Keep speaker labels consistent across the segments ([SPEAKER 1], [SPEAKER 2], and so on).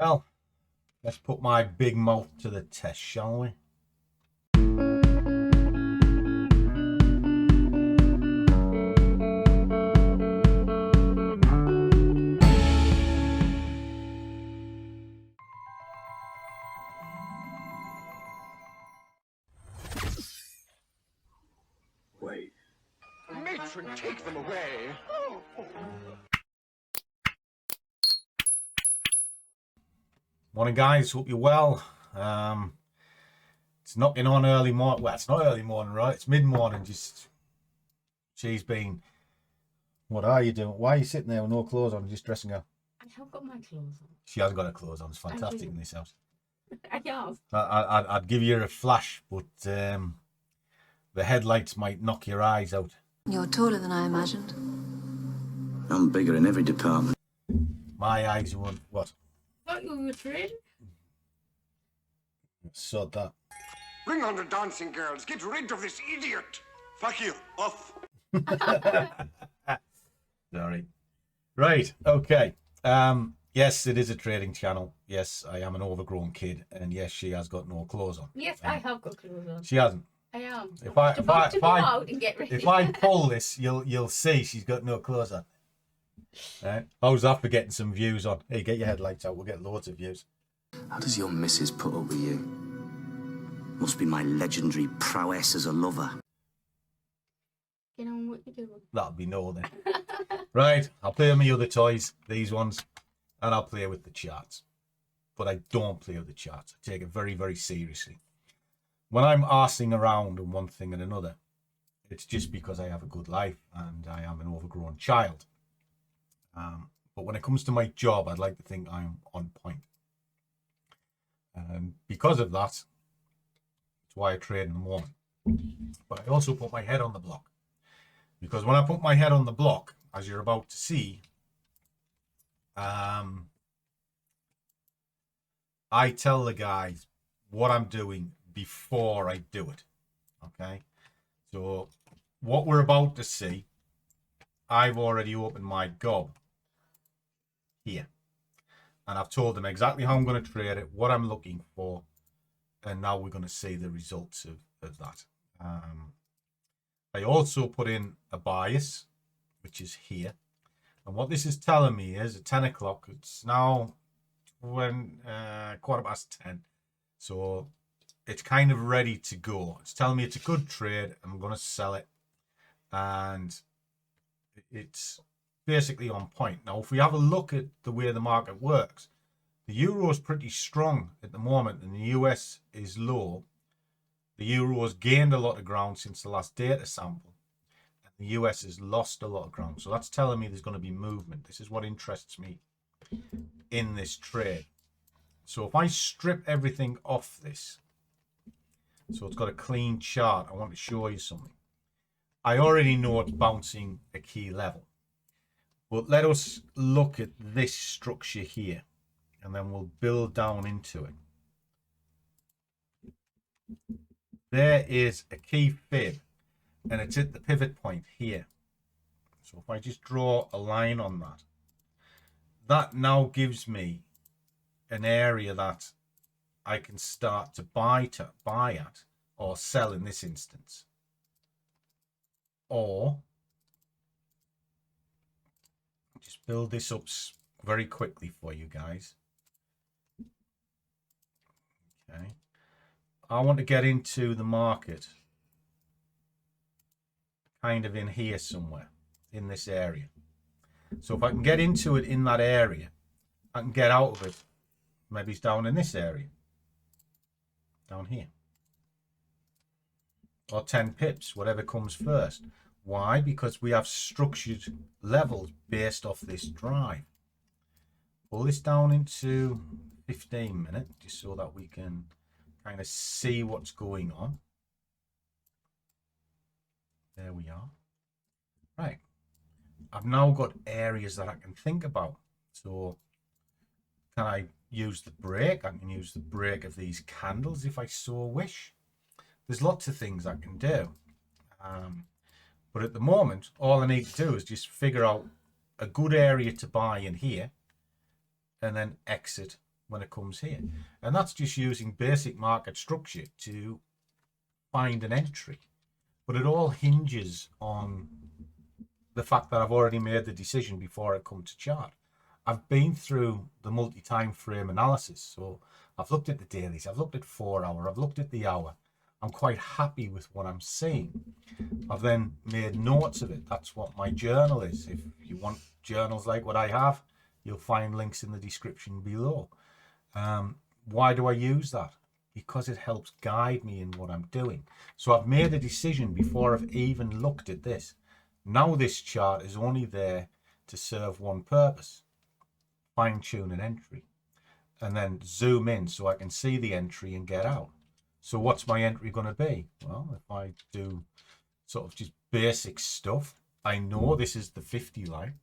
[SPEAKER 1] Well, let's put my big mouth to the test, shall we?
[SPEAKER 2] Wait. Matron, take them away. Oh.
[SPEAKER 1] Morning, guys. Hope you're well. It's knocking on early morning. Well, it's not early morning, right? It's mid-morning. Just she's been. What are you doing? Why are you sitting there with no clothes on, just dressing up?
[SPEAKER 3] I have got my clothes on.
[SPEAKER 1] She hasn't got her clothes on. It's fantastic in this house.
[SPEAKER 3] I have.
[SPEAKER 1] I'd give you a flash, but the headlights might knock your eyes out.
[SPEAKER 4] You're taller than I imagined.
[SPEAKER 5] I'm bigger in every department.
[SPEAKER 1] My eyes won't. What?
[SPEAKER 3] Thought you were trading?
[SPEAKER 1] Sod that.
[SPEAKER 2] Bring on the dancing girls. Get rid of this idiot. Fuck you. Off.
[SPEAKER 1] Sorry. Right. Okay. Yes, it is a trading channel. Yes, I am an overgrown kid, and yes, she has got no clothes on.
[SPEAKER 3] Yes, I have got clothes on.
[SPEAKER 1] She hasn't.
[SPEAKER 3] I am.
[SPEAKER 1] If I
[SPEAKER 3] If
[SPEAKER 1] I pull this, you'll see she's got no clothes on. Right? How's that for getting some views on? Hey, get your headlights out. We'll get loads of views.
[SPEAKER 5] How does your missus put up with you? Must be my legendary prowess as a lover.
[SPEAKER 3] You know what you do.
[SPEAKER 1] That'll be no then. Right, I'll play with my other toys, these ones, and I'll play with the charts. But I don't play with the charts. I take it very, very seriously. When I'm arsing around on one thing and another, it's just because I have a good life and I am an overgrown child. But when it comes to my job, I'd like to think I'm on point. And because of that, that's why I trade in the morning. But I also put my head on the block. Because when I put my head on the block, as you're about to see, I tell the guys what I'm doing before I do it. Okay? So what we're about to see, I've already opened my gob here. And I've told them exactly how I'm going to trade it, what I'm looking for, and now we're going to see the results of that. I also put in a bias, which is here. And what this is telling me is at 10 o'clock, it's now quarter past 10. So it's kind of ready to go. It's telling me it's a good trade. I'm going to sell it. And it's basically on point. Now, if we have a look at the way the market works, the euro is pretty strong at the moment and the US is low. The euro has gained a lot of ground since the last data sample. And the US has lost a lot of ground. So that's telling me there's going to be movement. This is what interests me in this trade. So if I strip everything off this, so it's got a clean chart, I want to show you something. I already know it's bouncing a key level. But let us look at this structure here, and then we'll build down into it. There is a key fib, and it's at the pivot point here. So if I just draw a line on that, that now gives me an area that I can start to buy at, or sell in this instance. Or just build this up very quickly for you guys. Okay. I want to get into the market kind of in here somewhere, in this area. So if I can get into it in that area, I can get out of it. Maybe it's down in this area. Down here. Or 10 pips, whatever comes first. Why? Because we have structured levels based off this drive. Pull this down into 15 minutes, just so that we can kind of see what's going on. There we are. Right. I've now got areas that I can think about. So can I use the break? I can use the break of these candles if I so wish. There's lots of things I can do. But at the moment, all I need to do is just figure out a good area to buy in here and then exit when it comes here. And that's just using basic market structure to find an entry. But it all hinges on the fact that I've already made the decision before I come to chart. I've been through the multi-time frame analysis. So I've looked at the dailies, I've looked at 4 hour, I've looked at the hour. I'm quite happy with what I'm seeing. I've then made notes of it. That's what my journal is. If you want journals like what I have, you'll find links in the description below. Why do I use that? Because it helps guide me in what I'm doing. So I've made a decision before I've even looked at this. Now this chart is only there to serve one purpose: fine tune an entry, and then zoom in so I can see the entry and get out. So what's my entry going to be? Well, if I do sort of just basic stuff, I know this is the 50 line.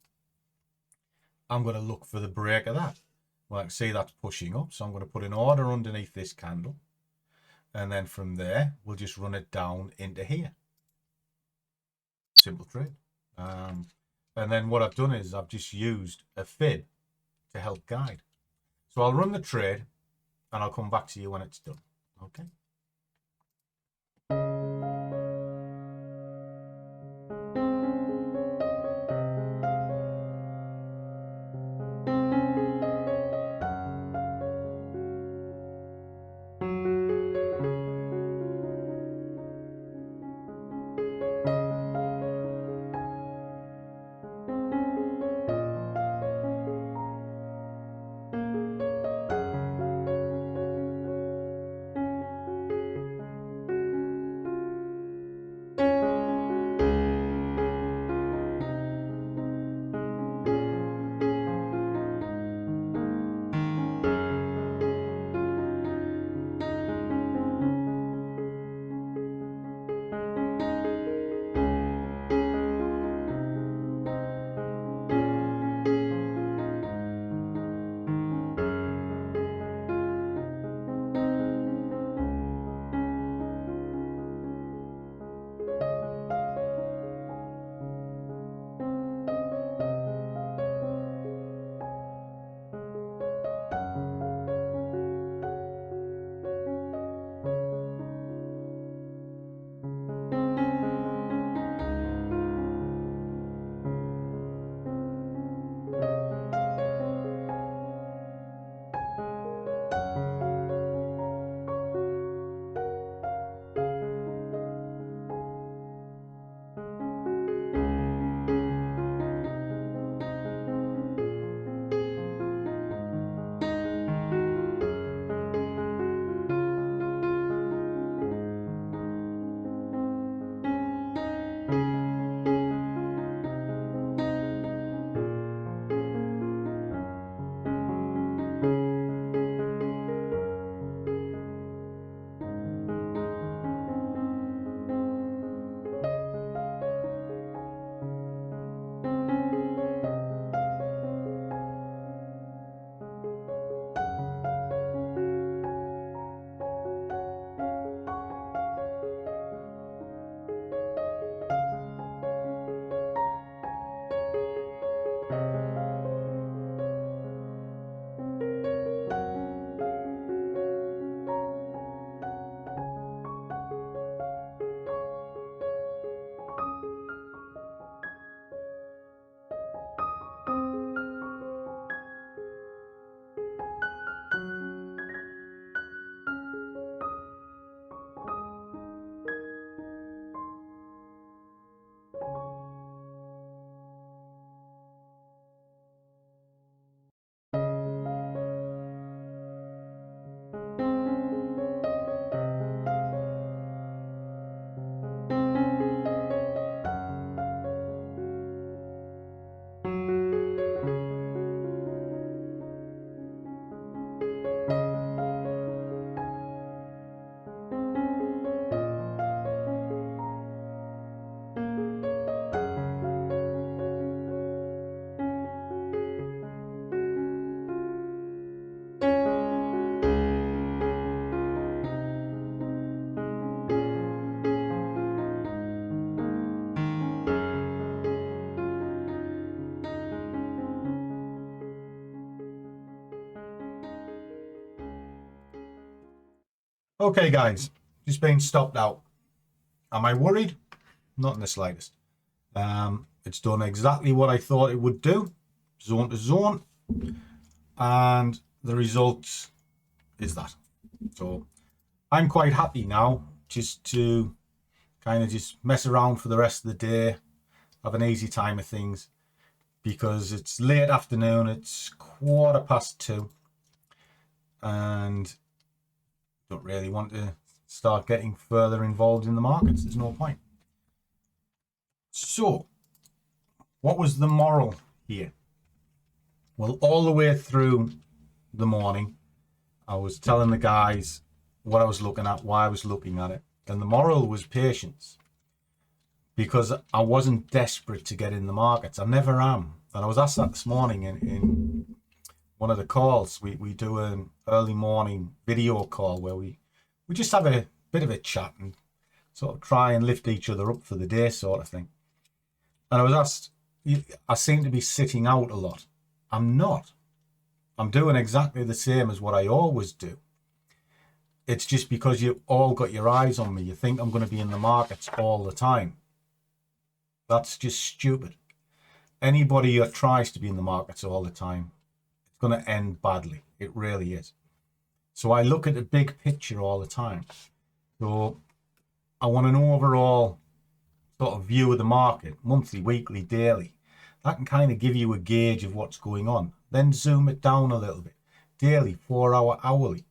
[SPEAKER 1] I'm going to look for the break of that. Well, I can see that's pushing up, so I'm going to put an order underneath this candle. And then from there, we'll just run it down into here. Simple trade. And then what I've done is I've just used a fib to help guide. So I'll run the trade and I'll come back to you when it's done. Okay. Okay, guys, just being stopped out. Am I worried? Not in the slightest. It's done exactly what I thought it would do, zone to zone, and the result is that. So I'm quite happy now just to kind of just mess around for the rest of the day, have an easy time of things, because it's late afternoon, it's 2:15, and don't really want to start getting further involved in the markets. There's no point. So what was the moral here? Well, all the way through the morning, I was telling the guys what I was looking at, why I was looking at it. And the moral was patience, because I wasn't desperate to get in the markets. I never am. And I was asked that this morning in one of the calls. We do an early morning video call where we just have a bit of a chat and sort of try and lift each other up for the day sort of thing. And I was asked, I seem to be sitting out a lot. I'm not. I'm doing exactly the same as what I always do. It's just because you've all got your eyes on me. You think I'm going to be in the markets all the time. That's just stupid. Anybody that tries to be in the markets all the time, it's going to end badly. It really is. So I look at the big picture all the time. So I want an overall sort of view of the market, monthly, weekly, daily. That can kind of give you a gauge of what's going on. Then zoom it down a little bit. Daily, 4 hour, hourly.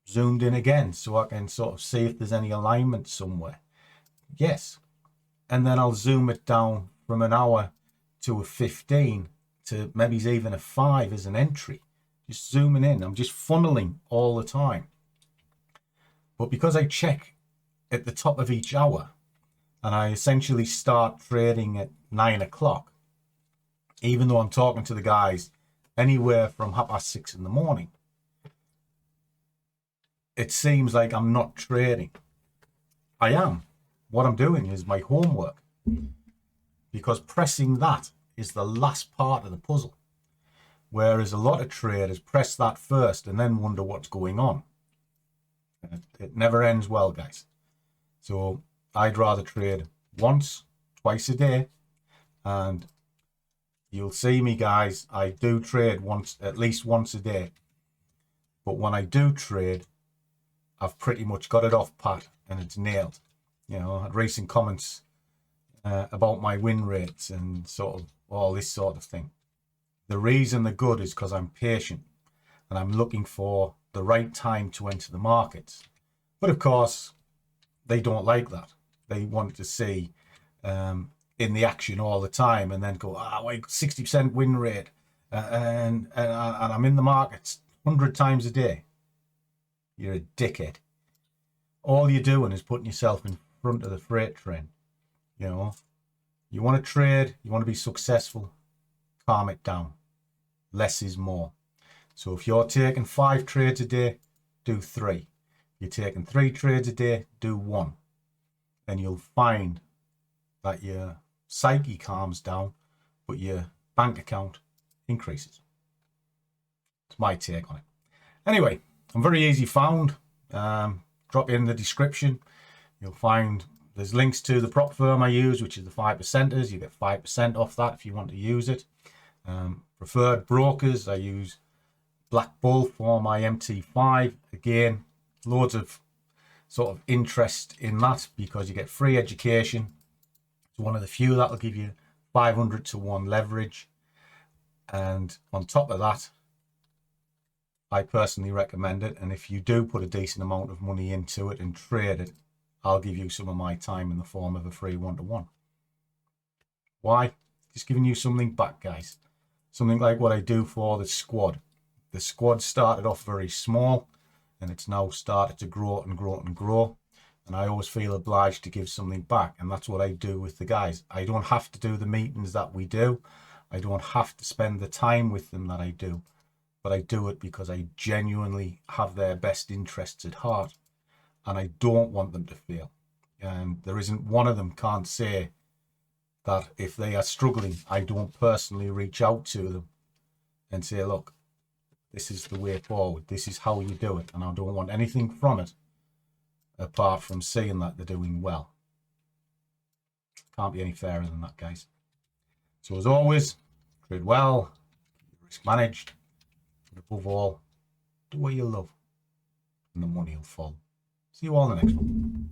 [SPEAKER 1] Zoomed in again so I can sort of see if there's any alignment somewhere. Yes. And then I'll zoom it down from an hour to a 15 to maybe even a 5 as an entry. Just zooming in. I'm just funneling all the time. But because I check at the top of each hour and I essentially start trading at 9 o'clock, even though I'm talking to the guys anywhere from 6:30 in the morning, it seems like I'm not trading. I am. What I'm doing is my homework, because pressing that is the last part of the puzzle. Whereas a lot of traders press that first and then wonder what's going on. It never ends well, guys. So I'd rather trade once, twice a day, and you'll see me, guys. I do trade at least once a day. But when I do trade, I've pretty much got it off pat and it's nailed. You know, I had recent comments about my win rates and sort of all this sort of thing. The reason they're good is because I'm patient and I'm looking for the right time to enter the markets. But of course, they don't like that. They want to see in the action all the time and then go, wait, 60% win rate and I'm in the markets 100 times a day. You're a dickhead. All you're doing is putting yourself in front of the freight train. You know, you want to trade, you want to be successful, calm it down. Less is more. So if you're taking 5 trades a day, do 3. If you're taking 3 trades a day, do 1. And you'll find that your psyche calms down, but your bank account increases. It's my take on it. Anyway, I'm very easy found. Drop in the description. You'll find there's links to the prop firm I use, which is the 5%ers. You get 5% off that if you want to use it. Preferred brokers, I use BlackBull for my MT5. Again, loads of sort of interest in that because you get free education. It's one of the few that'll give you 500 to 1 leverage. And on top of that, I personally recommend it. And if you do put a decent amount of money into it and trade it, I'll give you some of my time in the form of a free 1-to-1. Why? Just giving you something back, guys. Something like what I do for the squad. The squad started off very small and it's now started to grow and grow and grow. And I always feel obliged to give something back. And that's what I do with the guys. I don't have to do the meetings that we do. I don't have to spend the time with them that I do. But I do it because I genuinely have their best interests at heart. And I don't want them to fail. And there isn't one of them can't say that if they are struggling, I don't personally reach out to them and say, look, This is the way forward. This is how you do it. And I don't want anything from it apart from seeing that they're doing well. Can't be any fairer than that, guys. So as always, trade well, risk managed, but above all, do what you love, and the money will follow. See you all in the next one.